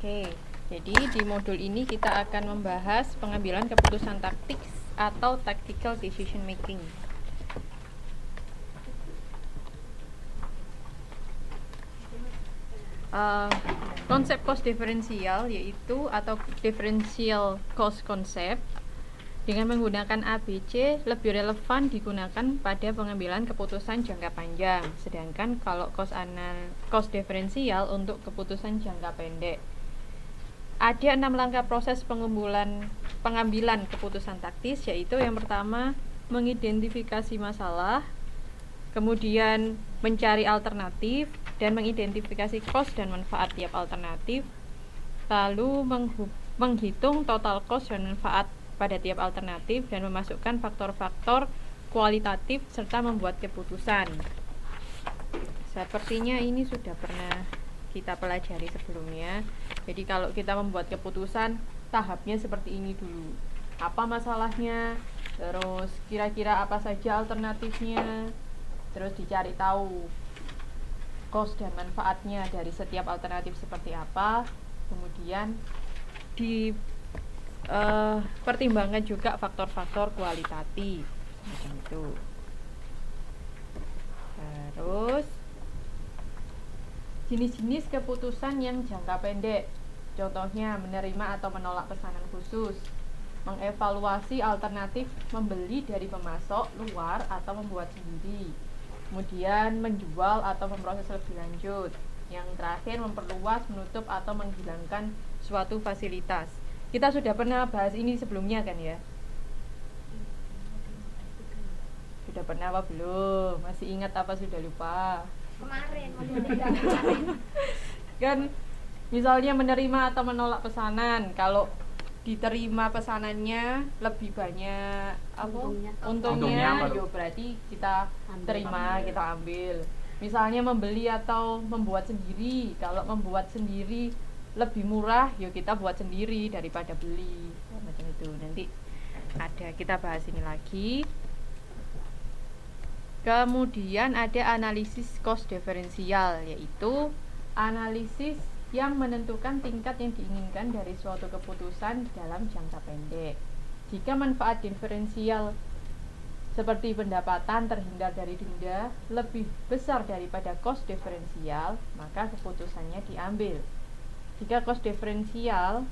Oke, jadi di modul ini kita akan membahas pengambilan keputusan taktik atau tactical decision making. Konsep cost diferensial yaitu atau differential cost concept dengan menggunakan ABC lebih relevan digunakan pada pengambilan keputusan jangka panjang, sedangkan kalau cost diferensial untuk keputusan jangka pendek. Ada 6 langkah proses pengambilan keputusan taktis, yaitu yang pertama mengidentifikasi masalah, kemudian mencari alternatif dan mengidentifikasi cost dan manfaat tiap alternatif, lalu menghitung total cost dan manfaat pada tiap alternatif dan memasukkan faktor-faktor kualitatif serta membuat keputusan. Sepertinya ini sudah pernah kita pelajari sebelumnya. Jadi kalau kita membuat keputusan, tahapnya seperti ini dulu. Apa masalahnya, terus kira-kira apa saja alternatifnya, terus dicari tahu cost dan manfaatnya dari setiap alternatif seperti apa, kemudian pertimbangkan juga faktor-faktor kualitatif macam itu. Terus jenis-jenis keputusan yang jangka pendek, contohnya menerima atau menolak pesanan khusus, mengevaluasi alternatif membeli dari pemasok luar atau membuat sendiri, kemudian menjual atau memproses lebih lanjut, yang terakhir memperluas, menutup atau menghilangkan suatu fasilitas. Kita sudah pernah bahas ini sebelumnya kan ya? Sudah pernah apa belum? Masih ingat apa sudah lupa? Kemarin Kan misalnya menerima atau menolak pesanan, kalau diterima pesanannya lebih banyak untungnya yo berarti kita terima, kita ambil. Misalnya membeli atau membuat sendiri, kalau membuat sendiri lebih murah, yuk kita buat sendiri daripada beli, macam itu. Nanti ada kita bahas ini lagi. Kemudian ada analisis cost diferensial, yaitu analisis yang menentukan tingkat yang diinginkan dari suatu keputusan dalam jangka pendek. Jika manfaat diferensial seperti pendapatan terhindar dari denda lebih besar daripada cost diferensial, maka keputusannya diambil. Jika cost diferensial,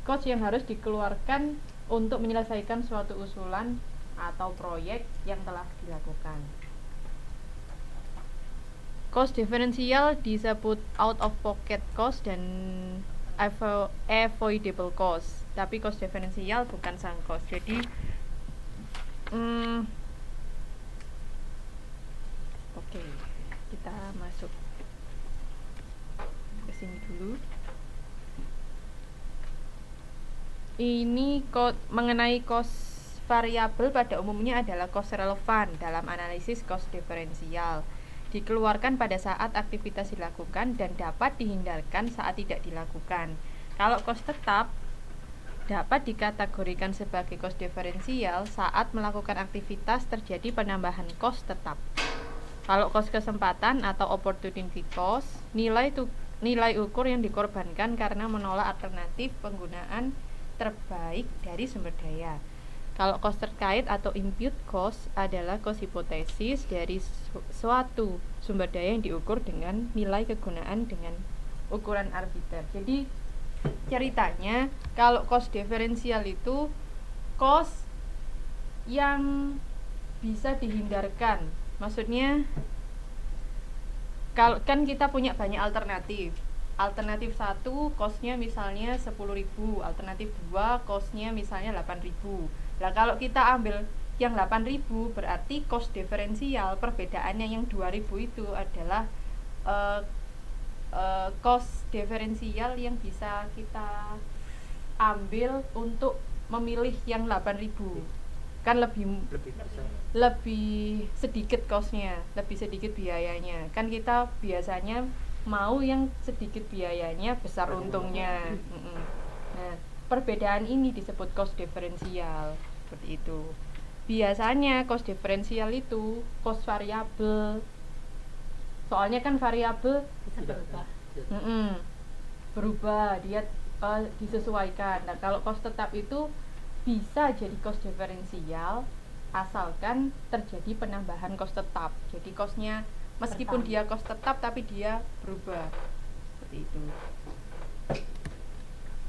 cost yang harus dikeluarkan untuk menyelesaikan suatu usulan atau proyek yang telah dilakukan. Cost diferensial disebut out of pocket cost dan avoidable cost. Tapi cost diferensial bukan sunk cost. Jadi oke, kita masuk ke sini dulu. Ini mengenai cost variabel pada umumnya adalah cost relevan dalam analisis cost diferensial. Dikeluarkan pada saat aktivitas dilakukan dan dapat dihindarkan saat tidak dilakukan. Kalau cost tetap dapat dikategorikan sebagai cost diferensial saat melakukan aktivitas terjadi penambahan cost tetap. Kalau cost kesempatan atau opportunity cost, nilai ukur yang dikorbankan karena menolak alternatif penggunaan terbaik dari sumber daya. Kalau cost terkait atau impute cost adalah cost hipotesis dari suatu sumber daya yang diukur dengan nilai kegunaan dengan ukuran arbiter. Jadi ceritanya kalau cost diferensial itu cost yang bisa dihindarkan. Maksudnya kalau kan kita punya banyak alternatif. Alternatif 1 costnya misalnya 10.000, alternatif 2 costnya misalnya 8.000. Nah kalau kita ambil yang 8.000 berarti cost diferensial, perbedaannya yang 2.000 itu adalah cost diferensial yang bisa kita ambil untuk memilih yang 8.000. Kan lebih sedikit costnya, lebih sedikit biayanya. Kan kita biasanya mau yang sedikit biayanya, besar untungnya. Nah, perbedaan ini disebut cost diferensial, seperti itu. Biasanya cost diferensial itu cost variabel. Soalnya kan variabel bisa berubah. berubah, dia disesuaikan. Nah, kalau kos tetap itu bisa jadi kos diferensial asalkan terjadi penambahan kos tetap. Jadi kosnya meskipun dia kos tetap tapi dia berubah. Seperti itu.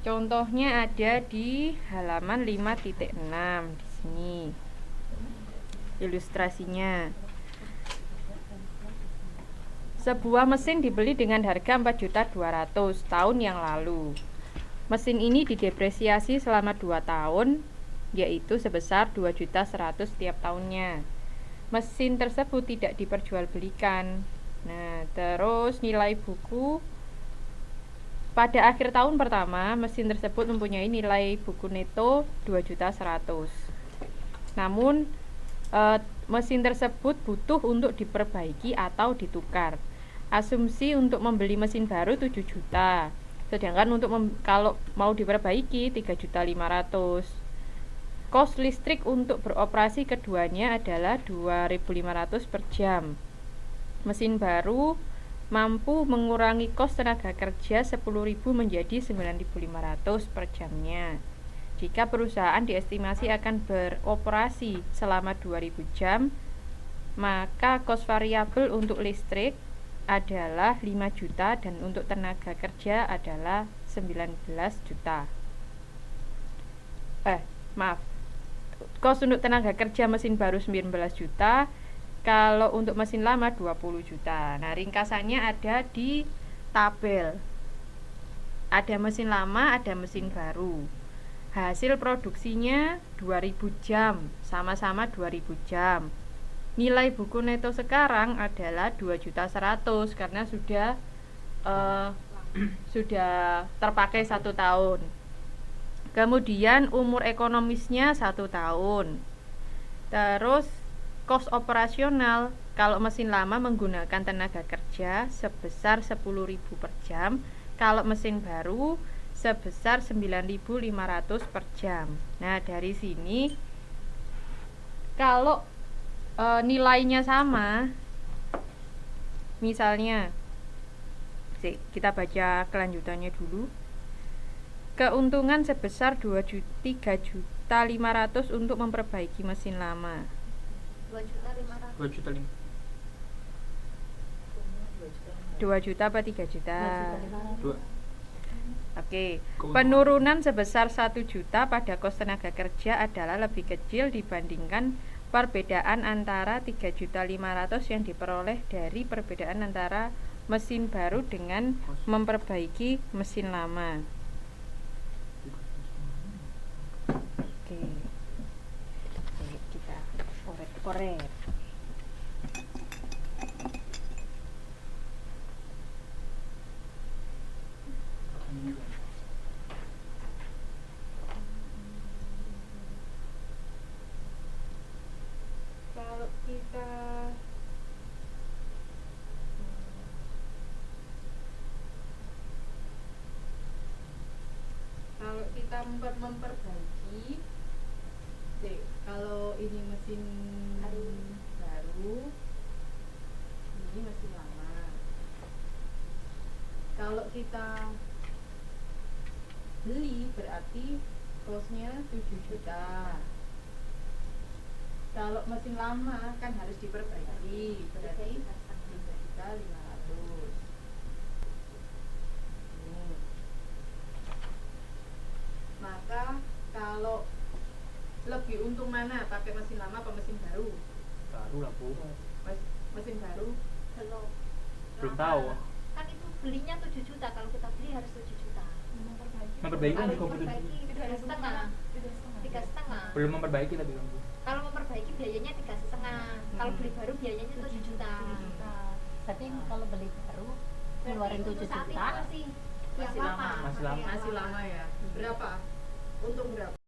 Contohnya ada di halaman 5.6 di sini. Ilustrasinya. Sebuah mesin dibeli dengan harga 4.200.000 tahun yang lalu. Mesin ini didepresiasi selama 2 tahun, yaitu sebesar 2.100.000 setiap tahunnya. Mesin tersebut tidak diperjualbelikan. Nah, terus nilai buku pada akhir tahun pertama, mesin tersebut mempunyai nilai buku neto 2.100.000. Namun, mesin tersebut butuh untuk diperbaiki atau ditukar. Asumsi untuk membeli mesin baru 7 juta. Sedangkan untuk kalau mau diperbaiki 3.500.000. Kos listrik untuk beroperasi keduanya adalah 2.500 per jam. Mesin baru mampu mengurangi kos tenaga kerja 10.000 menjadi 9.500 per jamnya. Jika perusahaan diestimasi akan beroperasi selama 2.000 jam, maka kos variabel untuk listrik adalah 5 juta dan untuk tenaga kerja adalah 19 juta. Kos untuk tenaga kerja mesin baru 19 juta, kalau untuk mesin lama 20 juta. Nah, ringkasannya ada di tabel. Ada mesin lama, ada mesin baru. Hasil produksinya 2000 jam, sama-sama 2000 jam. Nilai buku neto sekarang adalah 2.100.000 karena sudah terpakai 1 tahun. Kemudian umur ekonomisnya 1 tahun. Terus kos operasional kalau mesin lama menggunakan tenaga kerja sebesar 10.000 per jam, kalau mesin baru sebesar 9.500 per jam. Nah, dari sini kalau nilainya sama, misalnya kita baca kelanjutannya dulu. Keuntungan sebesar 3.500.000 untuk memperbaiki mesin lama. 2.500.000. 2 juta apa 3 juta? 2. Oke. Penurunan sebesar 1 juta pada kos tenaga kerja adalah lebih kecil dibandingkan perbedaan antara 3.500.000 yang diperoleh dari perbedaan antara mesin baru dengan memperbaiki mesin lama. Oke. Kita korek. Kalau kita memperbaiki, kalau ini mesin baru, ini mesin lama. Kalau kita beli berarti kosnya 7 juta. Kalau mesin lama kan harus diperbaiki, berarti 3.500.000. Maka kalau lebih untung mana, pakai mesin lama apa mesin baru? Baru lah, Bu. Mesin baru? Belum tahu. Kan itu belinya 7 juta, kalau kita beli harus 7 juta. Memperbaiki kan Kalau juga butuh. memperbaiki 3,5. Belum memperbaiki tapi kan, Bu. Kalau memperbaiki biayanya 3,5. Kalau beli baru biayanya 7 juta. Tapi kalau beli baru keluarin 7 juta masih Masih lama. Masih lama. Masih lama ya. Berapa? Untung berapa?